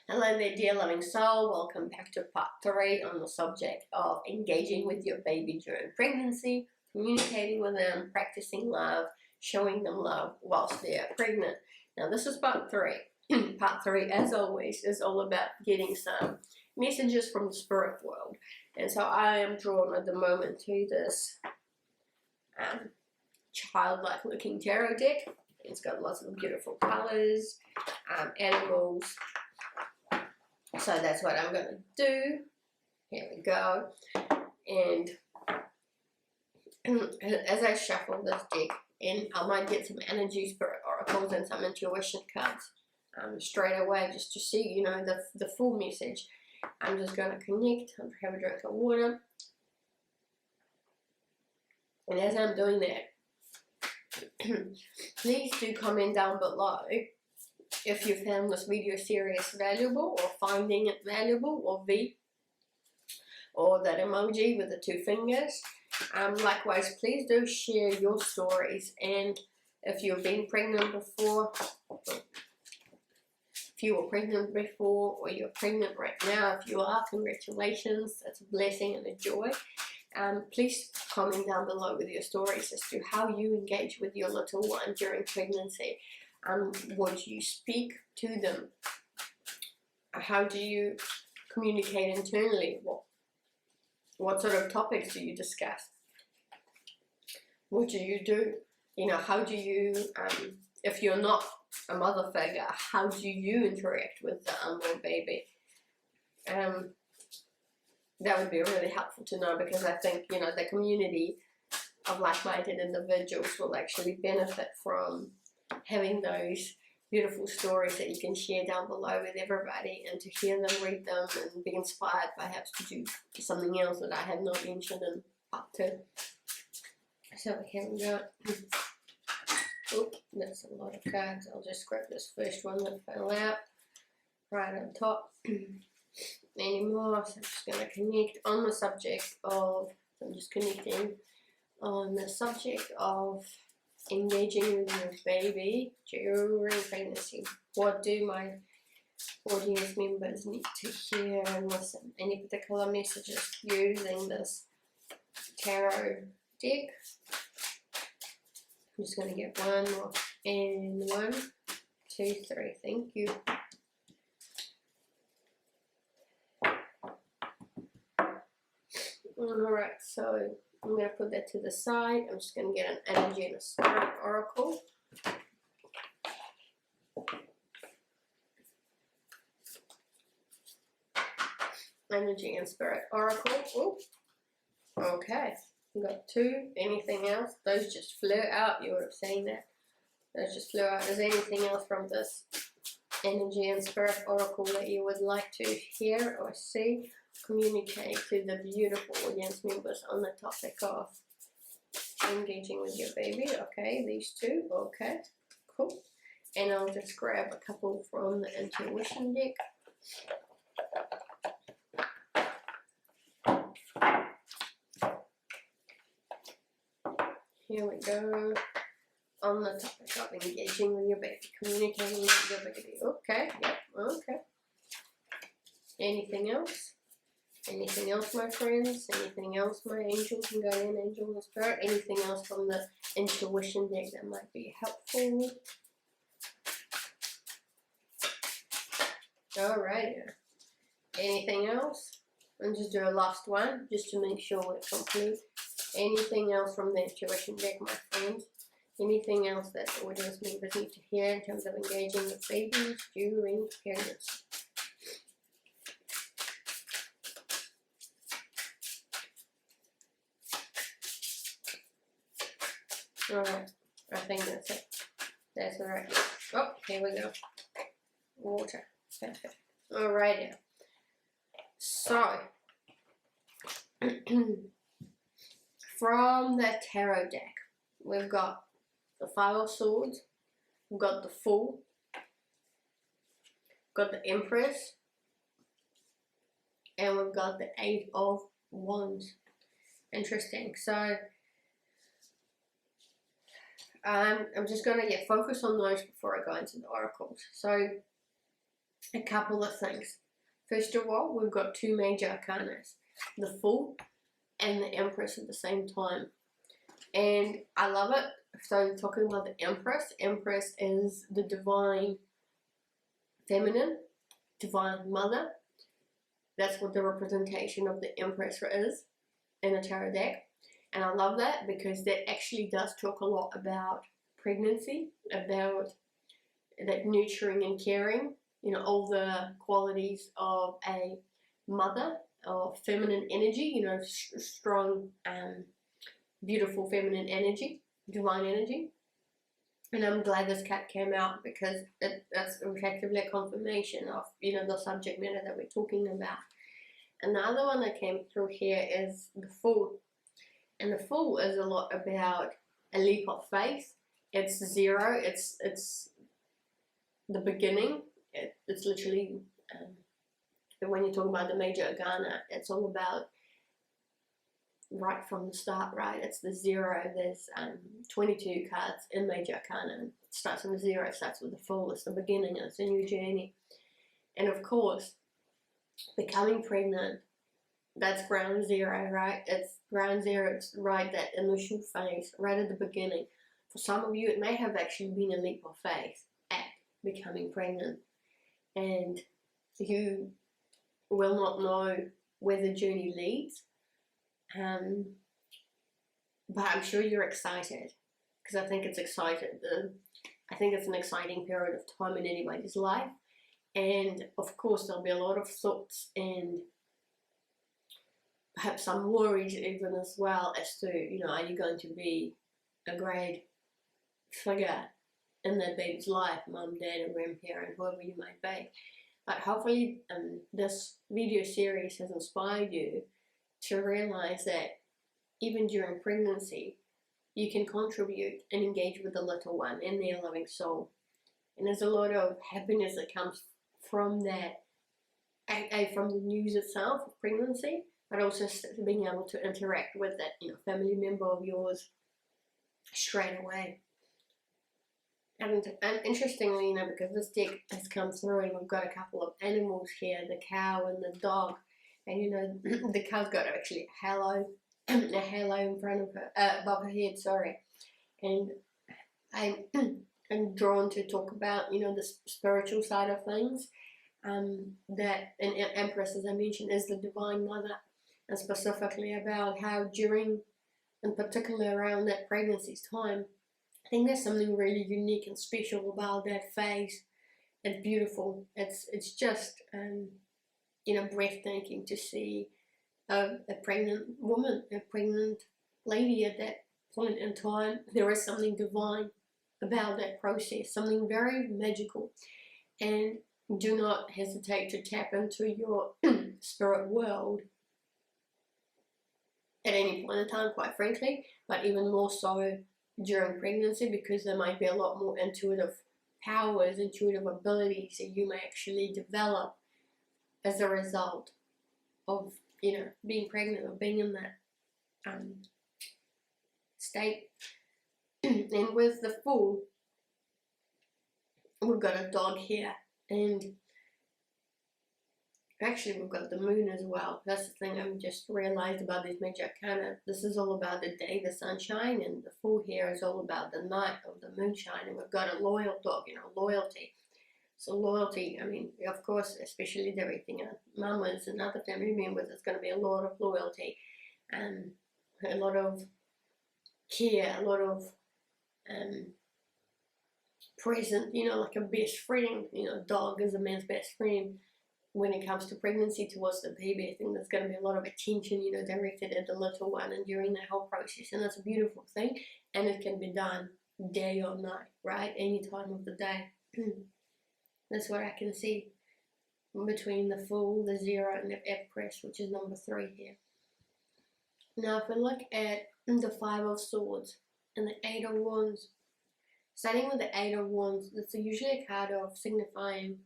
Hello there, dear loving soul. Welcome back to part 3 on the subject of engaging with your baby during pregnancy, communicating with them, practicing love, showing them love whilst they are pregnant. Now this is part 3. Part 3, as always, is all about getting some messages from the spirit world. And so I am drawn at the moment to this childlike looking tarot deck. It's got lots of beautiful colors, animals. So that's what I'm going to do. Here we go. And as I shuffle this deck in, I might get some energy, spirit oracles, and some intuition cards straight away, just to see, you know, the full message. I'm just going to connect, have a drink of water. And as I'm doing that, please do comment down below if you found this video series valuable, or finding it valuable, or that emoji with the 2 fingers. Likewise, please do share your stories, and if you've been pregnant before, if you were pregnant before, or you're pregnant right now, if you are, congratulations, that's a blessing and a joy. Please comment down below with your stories as to how you engage with your little one during pregnancy. What do you speak to them? How do you communicate internally? What sort of topics do you discuss? What do you do? You know, how do you, if you're not a mother figure, how do you interact with the unborn baby? That would be really helpful to know, because I think, you know, the community of like-minded individuals will actually benefit from having those beautiful stories that you can share down below with everybody, and to hear them, read them, and be inspired perhaps to do something else that I have not mentioned in part 2. So here we go. Oh, that's a lot of cards. I'll just grab this first one that fell out right on top. Any more? So I'm just going to connect on the subject of, I'm just connecting on the subject of engaging with your baby during pregnancy. What do my audience members need to hear and listen? Any particular messages using this tarot deck? I'm just going to get one more. And 1, 2, 3. Thank you. Alright, so I'm going to put that to the side. I'm just going to get an energy and a spirit oracle. Energy and spirit oracle. Oh, okay. We got 2. Anything else? Those just flew out. You would have seen that. Those just flew out. Is there anything else from this energy and spirit oracle that you would like to hear or see? Communicate to the beautiful audience members on the topic of engaging with your baby. Okay, these 2. Okay, cool. And I'll just grab a couple from the intuition deck. Here we go. On the topic of engaging with your baby, communicating with your baby. Okay, yep, okay. Anything else? Anything else, my friends? Anything else, my angels and guardian angel and spirit? Anything else from the intuition deck that might be helpful? Alright. Anything else? I'll just do a last one, just to make sure we're complete. Anything else from the intuition deck, my friends? Anything else that the audience members need to hear in terms of engaging with babies during pregnancy? Alright, I think that's it. That's alright. Oh, here we go. Water. Perfect. Alright now. So, from the tarot deck, we've got the 5 of Swords, we've got the Fool, got the Empress, and we've got the 8 of Wands. Interesting. So, I'm just going to get focused on those before I go into the oracles. So a couple of things. First of all, we've got two major arcanas, the Fool and the Empress at the same time. And I love it. So talking about the Empress is the divine feminine, divine mother. That's what the representation of the Empress is in a tarot deck. And I love that because that actually does talk a lot about pregnancy, about that nurturing and caring, you know, all the qualities of a mother, of feminine energy, you know, strong, beautiful feminine energy, divine energy. And I'm glad this card came out because that's effectively a confirmation of, you know, the subject matter that we're talking about. Another one that came through here is the Fool. And the Fool is a lot about a leap of faith. It's zero. It's the beginning. It's literally, when you talk about the major arcana, it's all about right from the start, right? It's the zero. There's 22 cards in major arcana. It starts with the zero, it starts with the Fool. It's the beginning, it's a new journey. And of course, becoming pregnant, that's ground zero, right? It's ground zero. It's right, that initial phase, right at the beginning. For some of you, it may have actually been a leap of faith at becoming pregnant. And you will not know where the journey leads. But I'm sure you're excited, because I think it's exciting. I think it's an exciting period of time in anybody's life. And of course, there'll be a lot of thoughts and perhaps some worries even as well as to, you know, are you going to be a great figure in that baby's life, mum, dad, or grandparent, whoever you might be. But hopefully this video series has inspired you to realize that even during pregnancy, you can contribute and engage with the little one and their loving soul. And there's a lot of happiness that comes from that, from the news itself of pregnancy, but also being able to interact with that, you know, family member of yours straight away. And interestingly, you know, because this deck has come through and we've got a couple of animals here, the cow and the dog, and you know, the cow's got actually a halo in front of her, above her head, sorry. And I'm drawn to talk about, you know, the spiritual side of things. That an Empress, as I mentioned, is the divine mother, and specifically about how during, in particular around that pregnancy's time, I think there's something really unique and special about that phase. It's beautiful. It's just you know, breathtaking to see a pregnant woman, a pregnant lady at that point in time. There is something divine about that process, something very magical. And do not hesitate to tap into your spirit world at any point in time, quite frankly, but even more so during pregnancy, because there might be a lot more intuitive powers, intuitive abilities that you may actually develop as a result of, you know, being pregnant or being in that state. And with the Fool, we've got a dog here, and actually we've got the moon as well. That's the thing I've just realized about these major arcana. This is all about the day, the sunshine, and the Fool here is all about the night of the moonshine. And we've got a loyal dog, you know, loyalty. So loyalty, I mean, of course, especially with everything, mamas and other family members, there's going to be a lot of loyalty and a lot of care, a lot of present, you know, like a best friend. You know, dog is a man's best friend when it comes to pregnancy towards the baby. I think there's going to be a lot of attention, you know, directed at the little one and during that whole process, and that's a beautiful thing, and it can be done day or night, right? Any time of the day. That's what I can see between the Fool, the Zero, and the Empress, which is number 3 here. Now, if we look at the 5 of Swords and the 8 of Wands, starting with the 8 of Wands, it's usually a card of signifying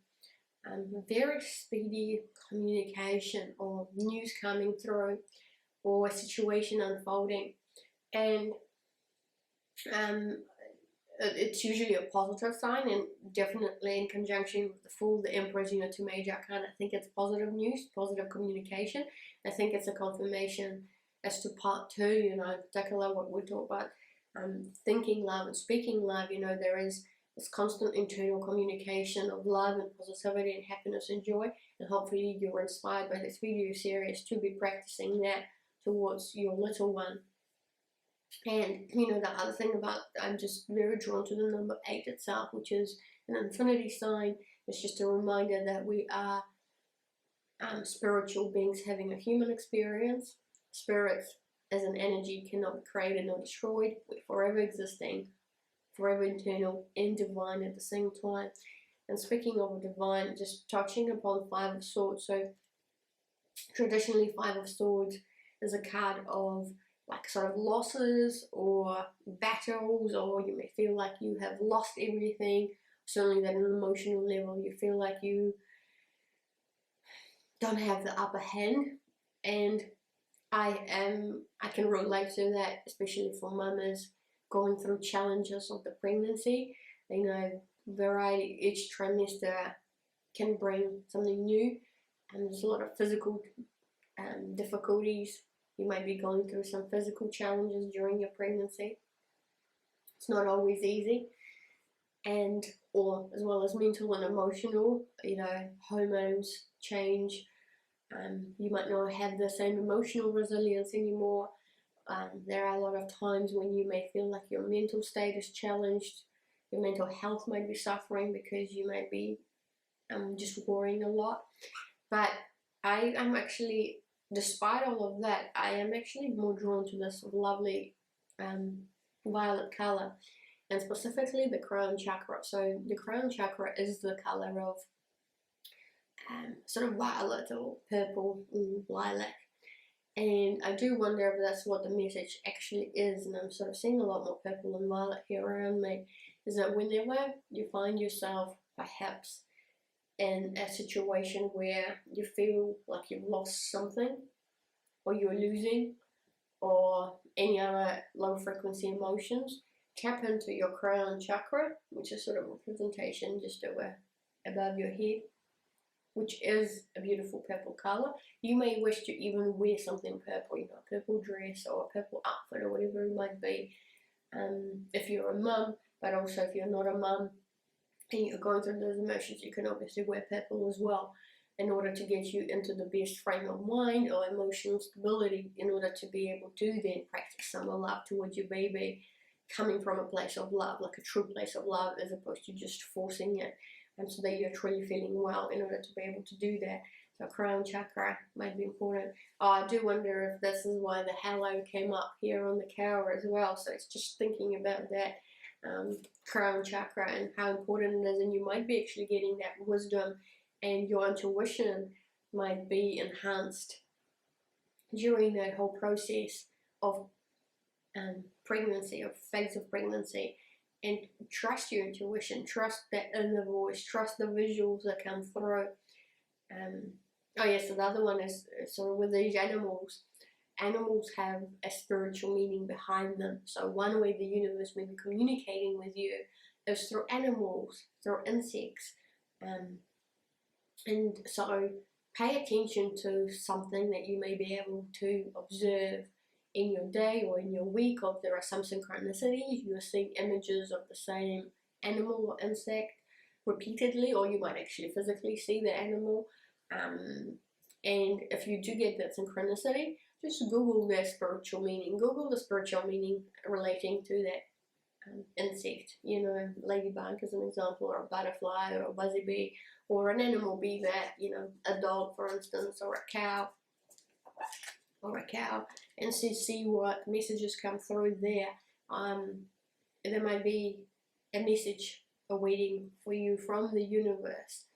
very speedy communication or news coming through or a situation unfolding. And it's usually a positive sign, and definitely in conjunction with the Fool, the Emperor's, two major arcana. I think it's positive news, positive communication. I think it's a confirmation as to part 2, in particular what we talk about, thinking love and speaking love. There is this constant internal communication of love and positivity and happiness and joy, and hopefully you're inspired by this video series to be practicing that towards your little one. And the other thing about, I'm just very drawn to the number 8 itself, which is an infinity sign. It's just a reminder that we are spiritual beings having a human experience. Spirit as an energy cannot be created nor destroyed. We're forever existing, forever eternal and divine at the same time. And speaking of divine, just touching upon 5 of Swords. So traditionally 5 of Swords is a card of like sort of losses or battles, or you may feel like you have lost everything. Certainly at an emotional level, you feel like you don't have the upper hand. And I can relate to that, especially for mamas going through challenges of the pregnancy. Variety, each trimester can bring something new, and there's a lot of physical difficulties. You might be going through some physical challenges during your pregnancy. It's not always easy, or as well as mental and emotional. Hormones change. You might not have the same emotional resilience anymore. There are a lot of times when you may feel like your mental state is challenged. Your mental health might be suffering because you might be just worrying a lot. But I'm actually, despite all of that, I am actually more drawn to this lovely violet color, and specifically the crown chakra. So the crown chakra is the color of sort of violet or purple, lilac. And I do wonder if that's what the message actually is, and I'm sort of seeing a lot more purple and violet here around me, is that whenever you find yourself perhaps in a situation where you feel like you've lost something, or you're losing, or any other low frequency emotions, tap into your crown chakra, which is sort of a representation just above your head, which is a beautiful purple color. You may wish to even wear something purple, a purple dress or a purple outfit or whatever it might be, if you're a mum. But also if you're not a mum and you're going through those emotions, you can obviously wear purple as well, in order to get you into the best frame of mind or emotional stability, in order to be able to then practice some love towards your baby, coming from a place of love, like a true place of love, as opposed to just forcing it, and so that you're truly feeling well in order to be able to do that. So crown chakra might be important. I do wonder if this is why the halo came up here on the cow as well. So it's just thinking about that crown chakra and how important it is, and you might be actually getting that wisdom, and your intuition might be enhanced during that whole process of pregnancy, of phase of pregnancy. And trust your intuition, trust that inner voice, trust the visuals that come through. So the other one is sort of with these animals. Animals have a spiritual meaning behind them. So one way the universe may be communicating with you is through animals, through insects. And so pay attention to something that you may be able to observe in your day or in your week, or if there are some synchronicities, you're seeing images of the same animal or insect repeatedly, or you might actually physically see the animal. And if you do get that synchronicity, just Google their spiritual meaning. Google the spiritual meaning relating to that insect. Ladybug as an example, or a butterfly, or a buzzybee, or an animal, be that, a dog, for instance, or a cow, and see what messages come through there. There might be a message awaiting for you from the universe,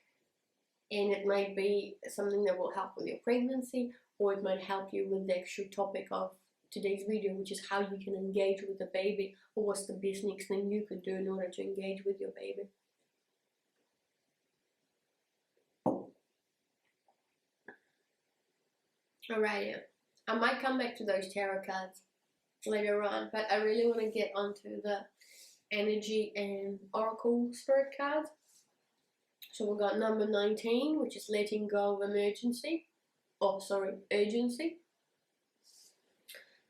and it might be something that will help with your pregnancy, or it might help you with the actual topic of today's video, which is how you can engage with the baby, or what's the best next thing you could do in order to engage with your baby. Alright, I might come back to those tarot cards later on, but I really want to get onto the energy and oracle spirit cards. So we've got number 19, which is letting go of urgency.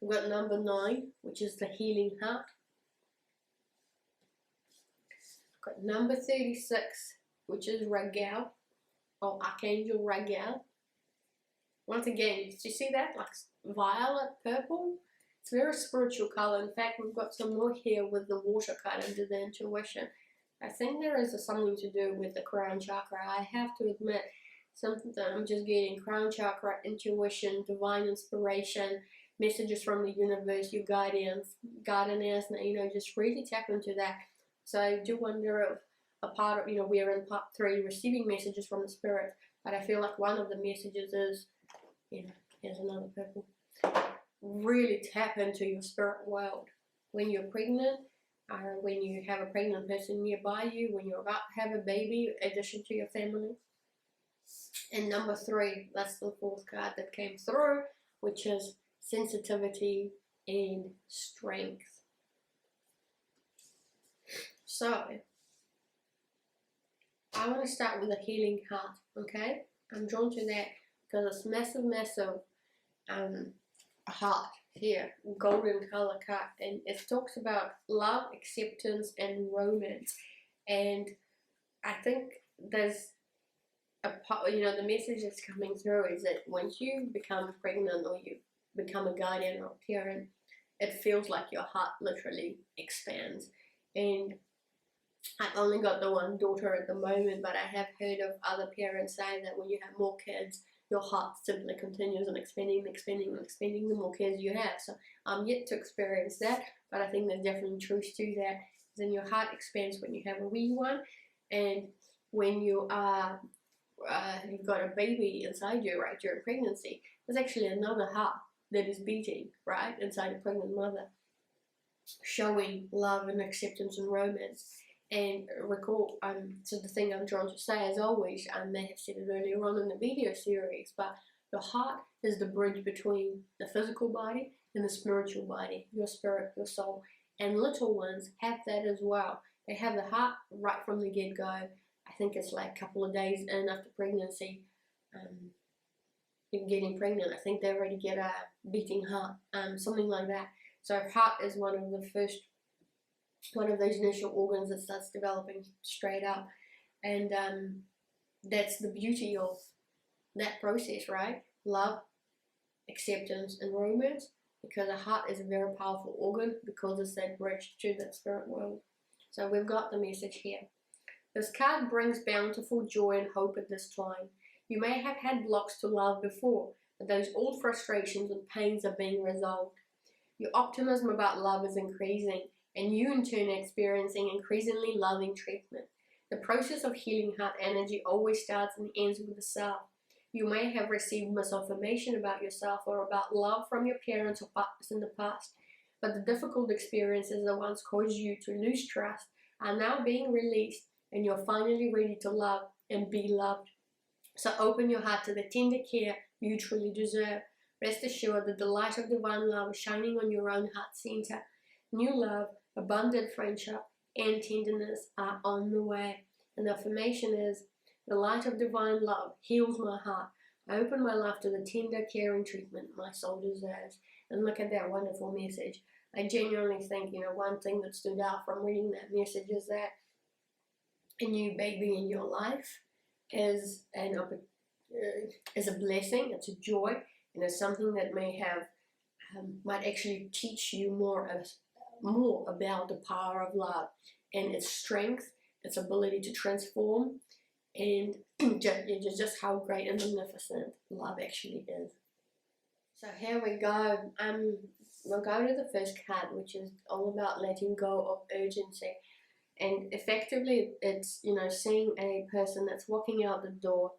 We've got number 9, which is the healing heart. We've got number 36, which is Raguel, or Archangel Raguel. Once again, do you see that? Like violet purple? It's a very spiritual color. In fact, we've got some more here with the water card under the intuition. I think there is something to do with the crown chakra. I have to admit, something that I'm just getting crown chakra, intuition, divine inspiration, messages from the universe, your guardians, just really tap into that. So I do wonder if a part of, we're in part 3, receiving messages from the spirit, but I feel like one of the messages is, here's another purple. Really tap into your spirit world. When you're pregnant, when you have a pregnant person nearby you, when you're about to have a baby, addition to your family. And number 3, that's the 4th card that came through, which is sensitivity and strength. So, I want to start with a healing heart, okay? I'm drawn to that because it's massive heart here, golden color card, and it talks about love, acceptance, and romance. And I think there's a part, the message that's coming through is that once you become pregnant or you become a guardian or a parent, it feels like your heart literally expands. And I've only got the one daughter at the moment, but I have heard of other parents say that when you have more kids, your heart simply continues and expanding the more kids you have. So I'm yet to experience that, but I think there's definitely truth to that. Then your heart expands when you have a wee one, and when you are you've got a baby inside you, right, during pregnancy, there's actually another heart that is beating, right, inside a pregnant mother, showing love and acceptance and romance. And recall, so the thing I'm trying to say, as always, I may have said it earlier on in the video series, but the heart is the bridge between the physical body and the spiritual body, your spirit, your soul. And little ones have that as well. They have the heart right from the get-go. I think it's like a couple of days in after pregnancy, getting pregnant. I think they already get a beating heart, something like that. So heart is one of those initial organs that starts developing straight up, and that's the beauty of that process, right? Love, acceptance, and romance, because a heart is a very powerful organ because it's that bridge to that spirit world. So we've got the message here. This card brings bountiful joy and hope at this time. You may have had blocks to love before, but those old frustrations and pains are being resolved. Your optimism about love is increasing, and you in turn are experiencing increasingly loving treatment. The process of healing heart energy always starts and ends with the self. You may have received misinformation about yourself or about love from your parents or partners in the past, but the difficult experiences that once caused you to lose trust are now being released, and you're finally ready to love and be loved. So open your heart to the tender care you truly deserve. Rest assured that the light of divine love is shining on your own heart center. New love, abundant friendship, and tenderness are on the way. And the affirmation is, the light of divine love heals my heart. I open my life to the tender, caring treatment my soul deserves. And look at that wonderful message. I genuinely think, one thing that stood out from reading that message is that a new baby in your life is a blessing, it's a joy, and it's something that might actually teach you more about the power of love and its strength, its ability to transform, and just how great and magnificent love actually is. So here we go. We'll go to the first card, which is all about letting go of urgency. And effectively, it's, seeing a person that's walking out the door,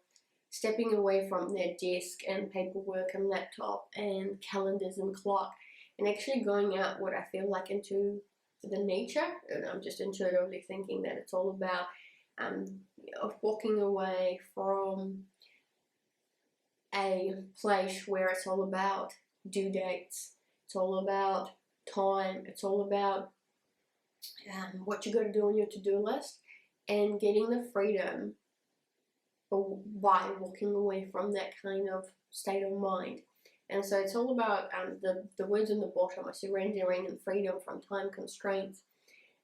stepping away from their desk and paperwork and laptop and calendars and clock, and actually going out what I feel like into the nature. And I'm just intuitively thinking that it's all about walking away from a place where it's all about due dates, it's all about time, it's all about what you got to do on your to-do list, and getting the freedom by walking away from that kind of state of mind. And so it's all about the words in the bottom are surrendering and freedom from time constraints.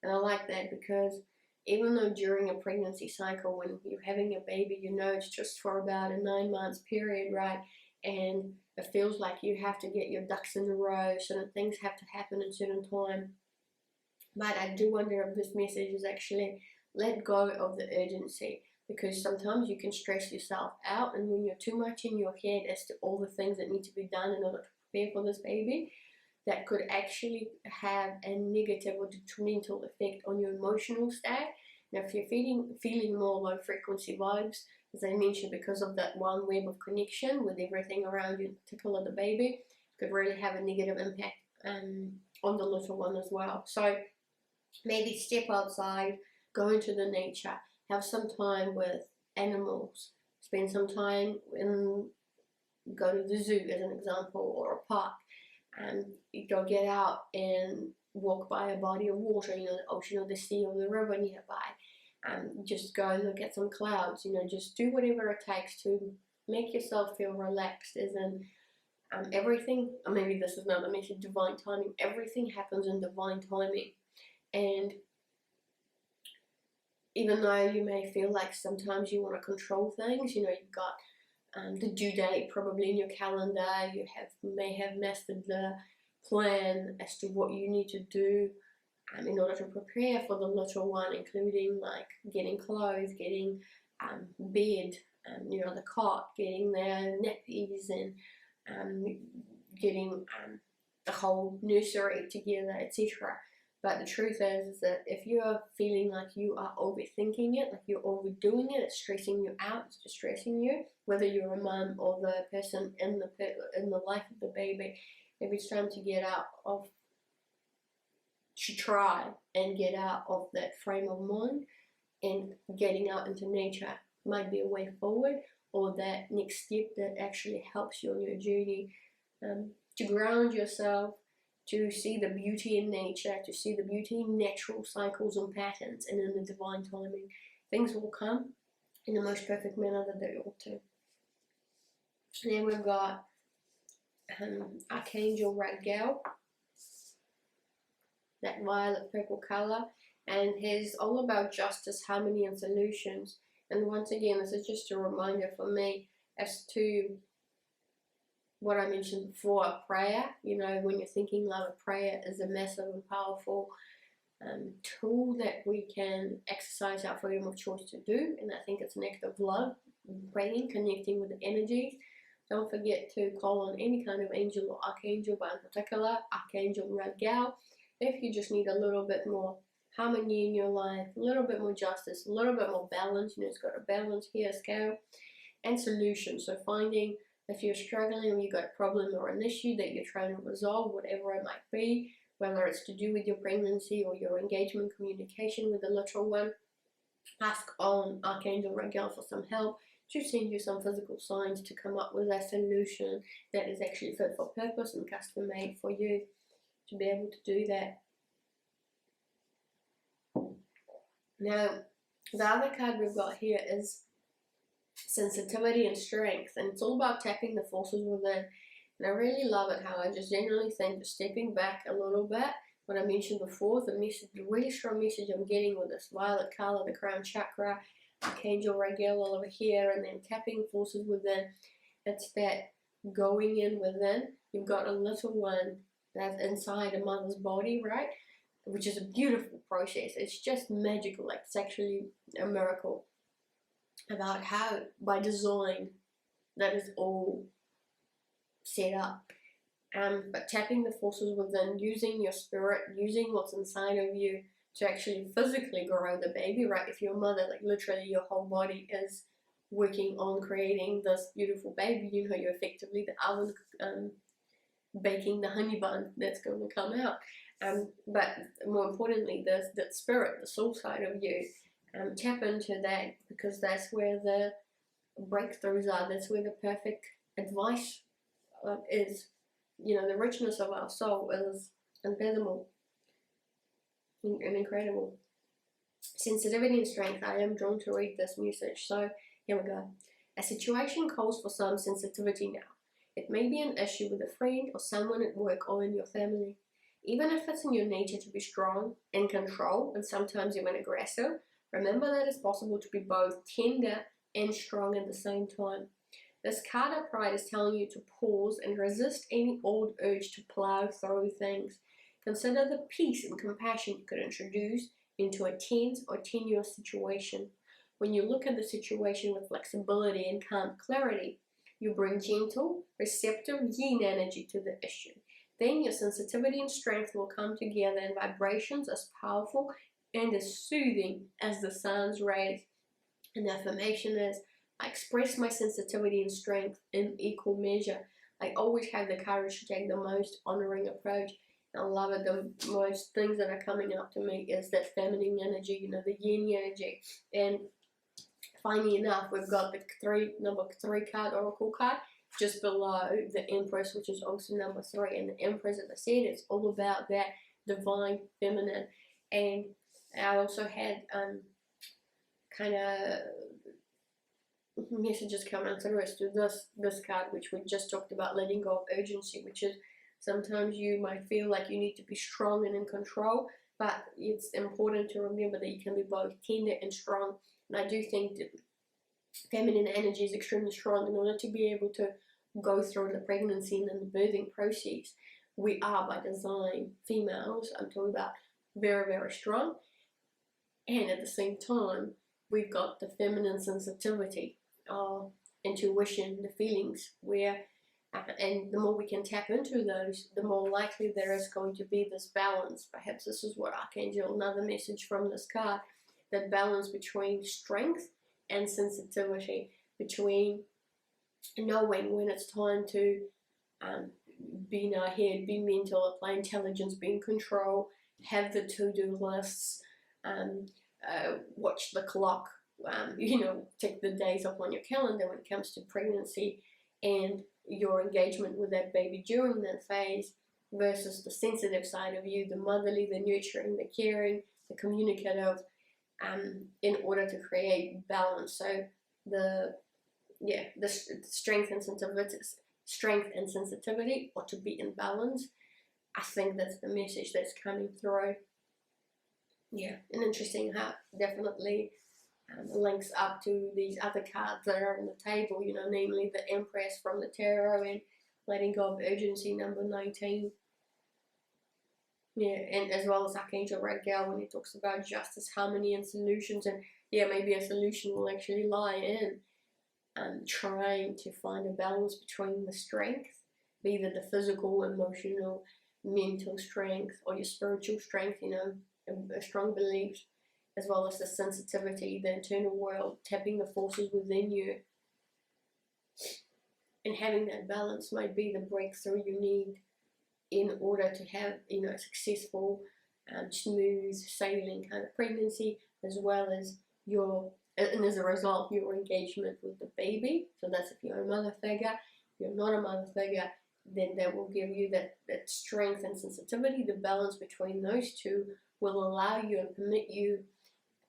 And I like that because even though during a pregnancy cycle, when you're having a baby, you know it's just for about a 9 months period, right? And it feels like you have to get your ducks in a row, certain things have to happen in certain time. But I do wonder if this message is actually let go of the urgency, because sometimes you can stress yourself out, and when you're too much in your head as to all the things that need to be done in order to prepare for this baby, that could actually have a negative or detrimental effect on your emotional state. Now, if you're feeling more low frequency vibes, as I mentioned, because of that one web of connection with everything around you, in particular the baby, could really have a negative impact on the little one as well. So maybe step outside, go into the nature, have some time with animals, spend some time go to the zoo as an example, or a park, and go get out and walk by a body of water, the ocean or the sea or the river nearby, just go look at some clouds, just do whatever it takes to make yourself feel relaxed, as in everything, or maybe this is another message, divine timing, everything happens in divine timing. And even though you may feel like sometimes you want to control things, you've got the due date probably in your calendar, you may have mastered the plan as to what you need to do in order to prepare for the little one, including like getting clothes, getting bed, the cot, getting their nappies, and getting the whole nursery together, etc. But the truth is that if you are feeling like you are overthinking it, like you're overdoing it, it's stressing you out, it's distressing you, whether you're a mum or the person in the life of the baby, maybe it's time to try and get out of that frame of mind, and getting out into nature might be a way forward, or that next step that actually helps you on your journey to ground yourself, to see the beauty in nature, to see the beauty in natural cycles and patterns, and in the divine timing. Things will come in the most perfect manner that they ought to. Then we've got Archangel Raphael, that violet purple color, and he's all about justice, harmony, and solutions. And once again, this is just a reminder for me as to what I mentioned before, prayer. When you're thinking love, prayer is a massive and powerful tool that we can exercise our freedom of choice to do. And I think it's an act of love, praying, connecting with the energies. Don't forget to call on any kind of angel or archangel, but in particular, Archangel Raphael, if you just need a little bit more harmony in your life, a little bit more justice, a little bit more balance. It's got a balance here, scale, and solution. So finding, if you're struggling, or you've got a problem or an issue that you're trying to resolve, whatever it might be, whether it's to do with your pregnancy or your engagement, communication with the little one, ask on Archangel Raphael for some help, to send you some physical signs to come up with a solution that is actually fit for purpose and custom made for you to be able to do that. Now, the other card we've got here is sensitivity and strength, and it's all about tapping the forces within. And I really love it how I just genuinely think that stepping back a little bit, what I mentioned before, the really strong message I'm getting with this violet color, the crown chakra, Archangel Raphael all over here, and then tapping forces within. It's that going in within. You've got a little one that's inside a mother's body, right? Which is a beautiful process. It's just magical, like it's actually a miracle about how, by design, that is all set up. But tapping the forces within, using your spirit, using what's inside of you to actually physically grow the baby, right? If you're a mother, like literally your whole body is working on creating this beautiful baby, you're effectively the oven baking the honey bun that's going to come out. But more importantly, that spirit, the soul side of you, tap into that, because that's where the breakthroughs are, that's where the perfect advice is. The richness of our soul is unfathomable. and incredible. Sensitivity and strength. I am drawn to read this message, so here we go. A situation calls for some sensitivity now. It may be an issue with a friend or someone at work or in your family. Even if it's in your nature to be strong, in control, and sometimes even aggressive, remember that it's possible to be both tender and strong at the same time. This card of pride is telling you to pause and resist any old urge to plow through things. Consider the peace and compassion you could introduce into a tense or tenuous situation. When you look at the situation with flexibility and calm clarity, you bring gentle, receptive yin energy to the issue. Then your sensitivity and strength will come together in vibrations as powerful and as soothing as the sun's rays. And the affirmation is, I express my sensitivity and strength in equal measure. I always have the courage to take the most honoring approach. I love it. The most things that are coming up to me is that feminine energy, the yin energy. And funny enough, we've got the number 3 card, Oracle card, just below the Empress, which is also number 3. And the Empress, as I said, it's all about that divine feminine. And I also had kind of messages coming through as to this card, which we just talked about, letting go of urgency, which is sometimes you might feel like you need to be strong and in control, but it's important to remember that you can be both tender and strong. And I do think that feminine energy is extremely strong in order to be able to go through the pregnancy and the birthing process. We are by design females, I'm talking about, very, very strong. And at the same time, we've got the feminine sensitivity, intuition, the feelings, where and the more we can tap into those, the more likely there is going to be this balance. Perhaps this is what Archangel, another message from this card, that balance between strength and sensitivity, between knowing when it's time to be in our head, be mental, apply intelligence, be in control, have the to-do lists, watch the clock, take the days off on your calendar when it comes to pregnancy and your engagement with that baby during that phase, versus the sensitive side of you, the motherly, the nurturing, the caring, the communicative, in order to create balance. So the strength and sensitivity ought to be in balance. I think that's the message that's coming through. Yeah, and interesting how definitely links up to these other cards that are on the table, namely the Empress from the Tarot and letting go of urgency, number 19. Yeah, and as well as Archangel Raphael when he talks about justice, harmony, and solutions. And yeah, maybe a solution will actually lie in trying to find a balance between the strength, be it the physical, emotional, mental strength, or your spiritual strength, a strong belief, as well as the sensitivity, the internal world, tapping the forces within you. And having that balance might be the breakthrough you need in order to have, a successful, smooth sailing kind of pregnancy, as well as and as a result, your engagement with the baby. So that's if you're a mother figure. If you're not a mother figure, then that will give you that strength and sensitivity. The balance between those two will allow you and permit you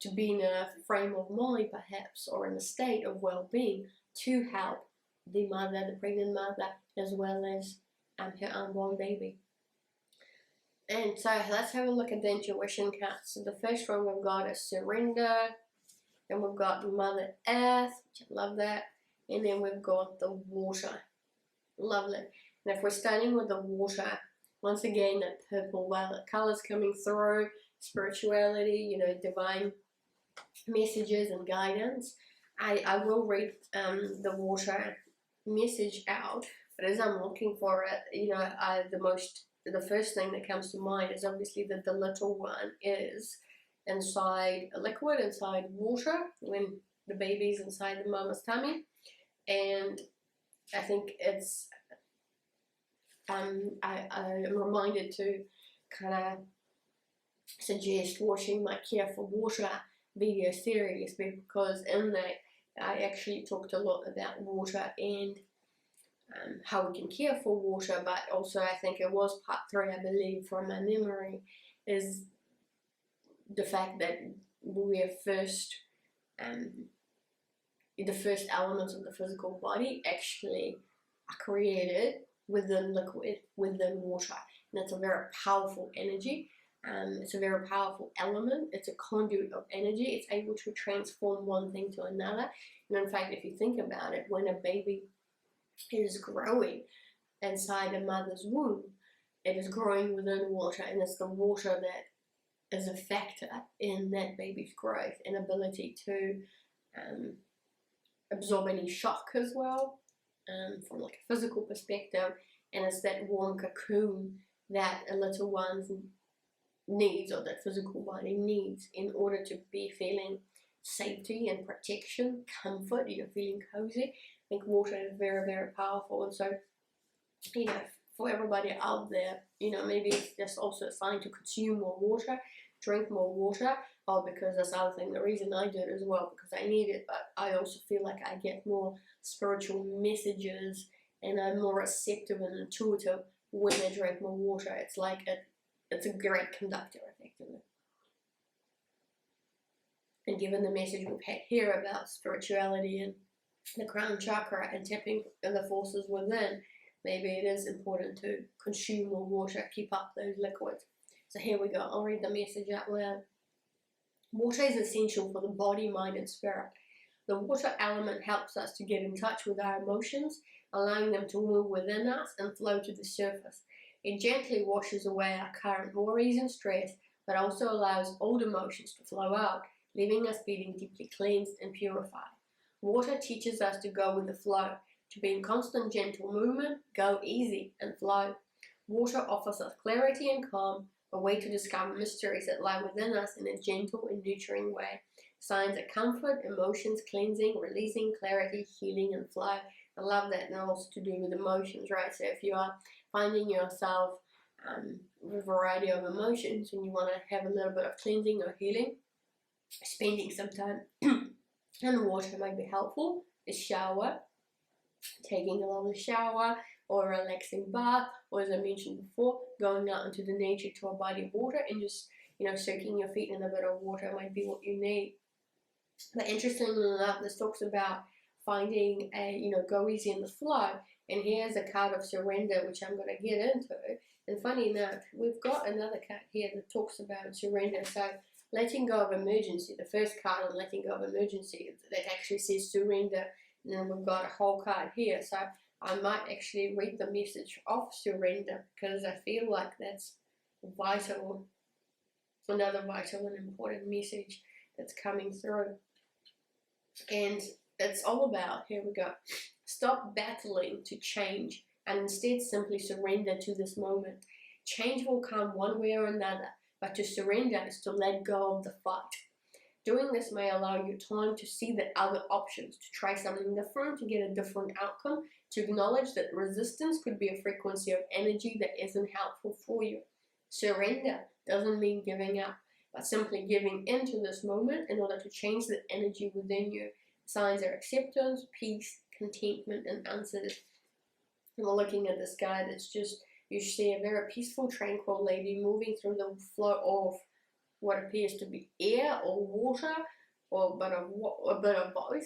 to be in a frame of mind, perhaps, or in a state of well-being to help the mother, the pregnant mother, as well as her unborn baby. And so let's have a look at the intuition cards. So the first one we've got is surrender. Then we've got Mother Earth, which I love that. And then we've got the water. Lovely. And if we're starting with the water, once again, that purple violet colors coming through, spirituality, divine messages and guidance. I will read the water message out, but as I'm looking for it, the first thing that comes to mind is obviously that the little one is inside a liquid, inside water, when the baby's inside the mama's tummy. And I think it's I'm reminded to kind of suggest watching my Care for Water video series, because in that I actually talked a lot about water and how we can care for water, but also I think it was part 3, I believe, from my memory, is the fact that we're first, the first elements of the physical body actually are created within liquid, within water. And that's a very powerful energy. It's a very powerful element. It's a conduit of energy. It's able to transform one thing to another. And in fact, if you think about it, when a baby is growing inside a mother's womb, it is growing within water, and it's the water that is a factor in that baby's growth and ability to absorb any shock as well, from like a physical perspective. And it's that warm cocoon that a little one's needs, or that physical body needs, in order to be feeling safety and protection, comfort, you're feeling cozy. I think water is very, very powerful. And so, you know, for everybody out there, you know, maybe it's just also a sign to consume more water, drink more water. Oh, because that's the other thing, the reason I do it as well, because I need it, but I also feel like I get more spiritual messages and I'm more receptive and intuitive when I drink more water. It's like it's a great conductor, effectively. And given the message we've had here about spirituality and the crown chakra and tapping the forces within, maybe it is important to consume more water, keep up those liquids. So here we go, I'll read the message out loud. Water is essential for the body, mind, and spirit. The water element helps us to get in touch with our emotions, allowing them to move within us and flow to the surface. It gently washes away our current worries and stress, but also allows old emotions to flow out, leaving us feeling deeply cleansed and purified. Water teaches us to go with the flow, to be in constant gentle movement, go easy and flow. Water offers us clarity and calm, a way to discover mysteries that lie within us in a gentle and nurturing way. Signs of comfort, emotions, cleansing, releasing, clarity, healing, and flow. I love that, and also to do with emotions, right? So if you are finding yourself with a variety of emotions and you want to have a little bit of cleansing or healing, spending some time in water might be helpful. A shower, taking a lovely shower, or a relaxing bath, or as I mentioned before, going out into the nature to a body of water and just, you know, soaking your feet in a bit of water might be what you need. But interestingly enough, this talks about finding a, you know, go easy in the flow. And here's a card of surrender, which I'm going to get into. And funny enough, we've got another card here that talks about surrender. So letting go of emergency, the first card on letting go of emergency, that actually says surrender. And then we've got a whole card here. So I might actually read the message of surrender, because I feel like that's vital, another vital and important message that's coming through. And it's all about, here we go, stop battling to change and instead simply surrender to this moment. Change will come one way or another, but to surrender is to let go of the fight. Doing this may allow you time to see the other options, to try something different, to get a different outcome, to acknowledge that resistance could be a frequency of energy that isn't helpful for you. Surrender doesn't mean giving up, but simply giving into this moment in order to change the energy within you. Signs are acceptance, peace, contentment, and answers. And we're looking at this guy that's just, you see a very peaceful, tranquil lady moving through the flow of what appears to be air or water, or a bit of both.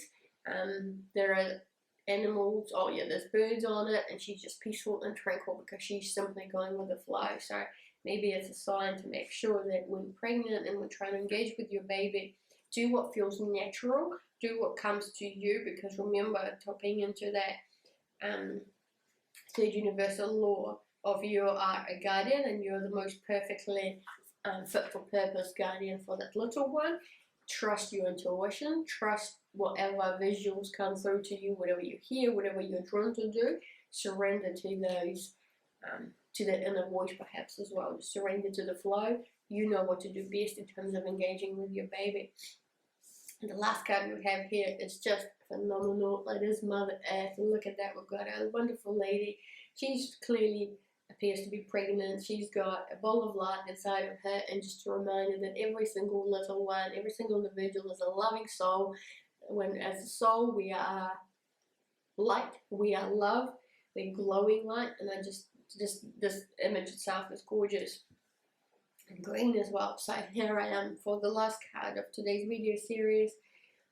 There are animals, oh yeah, there's birds on it, and she's just peaceful and tranquil because she's simply going with the flow. So maybe it's a sign to make sure that when pregnant and when trying to engage with your baby, do what feels natural, do what comes to you, because remember, tapping into that third universal law of you are a guardian and you're the most perfectly fit for purpose guardian for that little one. Trust your intuition, trust whatever visuals come through to you, whatever you hear, whatever you're drawn to do. Surrender to those, to that inner voice perhaps as well. Just surrender to the flow. You know what to do best in terms of engaging with your baby. And the last card we have here is just phenomenal. It is Mother Earth. And look at that, we've got a wonderful lady. She's clearly appears to be pregnant. She's got a ball of light inside of her, and just a reminder that every single little one, every single individual is a loving soul. When as a soul we are light, we are love, we're glowing light, and I just this image itself is gorgeous. and green as well. So here I am for the last card of today's video series.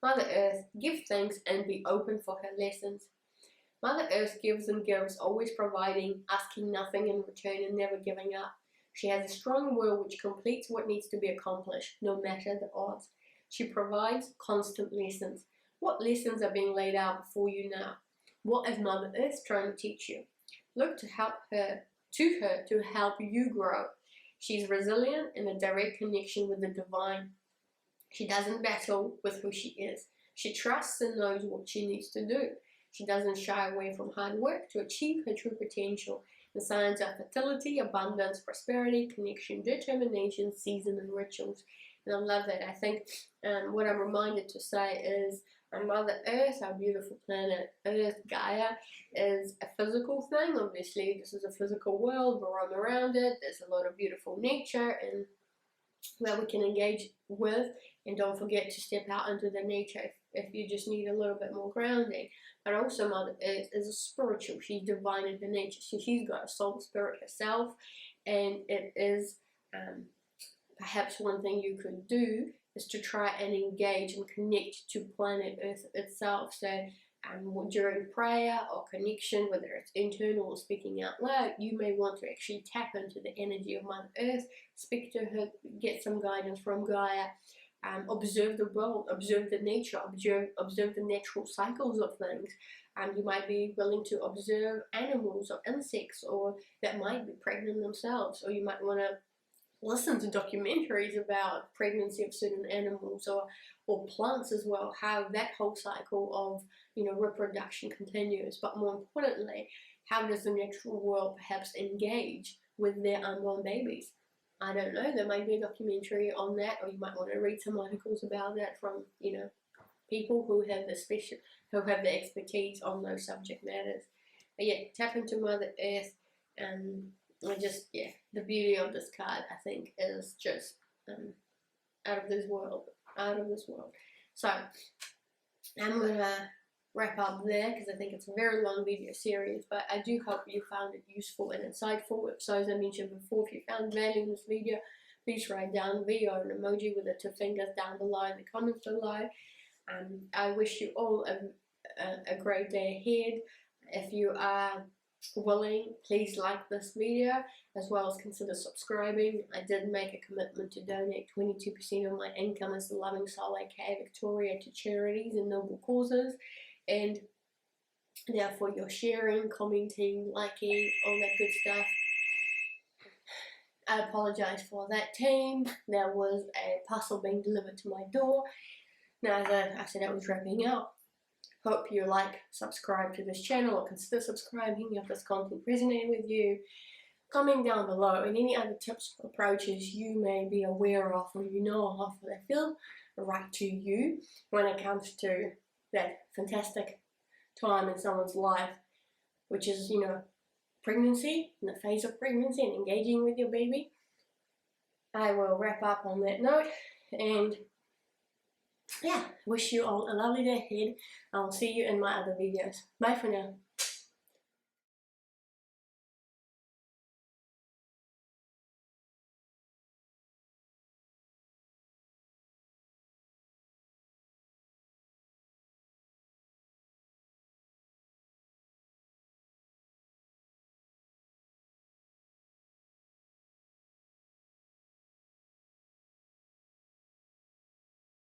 Mother Earth, give thanks and be open for her lessons. Mother Earth gives and gives, always providing, asking nothing in return and never giving up. She has a strong will which completes what needs to be accomplished, no matter the odds. She provides constant lessons. What lessons are being laid out before you now? What is Mother Earth trying to teach you? Look to her to help you grow. She's resilient in a direct connection with the divine. She doesn't battle with who she is. She trusts and knows what she needs to do. She doesn't shy away from hard work to achieve her true potential. The signs are fertility, abundance, prosperity, connection, determination, season, and rituals. And I love that. I think what I'm reminded to say is Mother Earth, our beautiful planet Earth, Gaia, is a physical thing. Obviously, this is a physical world. We roam around it. There's a lot of beautiful nature and that we can engage with. And don't forget to step out into the nature if you just need a little bit more grounding. But also Mother Earth is a spiritual. She's divine in her nature. So she's got a soul spirit herself. And it is perhaps one thing you could do is to try and engage and connect to planet Earth itself. So during prayer or connection, whether it's internal or speaking out loud, you may want to actually tap into the energy of Mother Earth, speak to her, get some guidance from Gaia, observe the world, observe the nature, observe the natural cycles of things. You might be willing to observe animals or insects, or that might be pregnant themselves, or you might want to listen to documentaries about pregnancy of certain animals or plants as well, how that whole cycle of reproduction continues. But more importantly, how does the natural world perhaps engage with their unborn babies? I don't know, there might be a documentary on that, or you might want to read some articles about that from people who have the expertise on those subject matters. But yeah, tap into Mother Earth. And the beauty of this card, I think, is just out of this world. So I'm gonna wrap up there because I think it's a very long video series, but I do hope you found it useful and insightful. So as I mentioned before, if you found value in this video, please write down V or an emoji with the 2 fingers down below in the comments below. I wish you all a great day ahead. If you are willing, please like this video, as well as consider subscribing. I did make a commitment to donate 22% of my income as the Loving Soul aka Victoria to charities and noble causes, and therefore your sharing, commenting, liking, all that good stuff. I apologize for that, team. There was a parcel being delivered to my door. Now that I said I was wrapping up, hope you subscribe to this channel, or consider subscribing if this content resonated with you. Comment down below and any other tips or approaches you may be aware of or you know of that feel right to you when it comes to that fantastic time in someone's life, which is, pregnancy, in the phase of pregnancy and engaging with your baby. I will wrap up on that note, and yeah, wish you all a lovely day ahead. I'll see you in my other videos. Bye for now.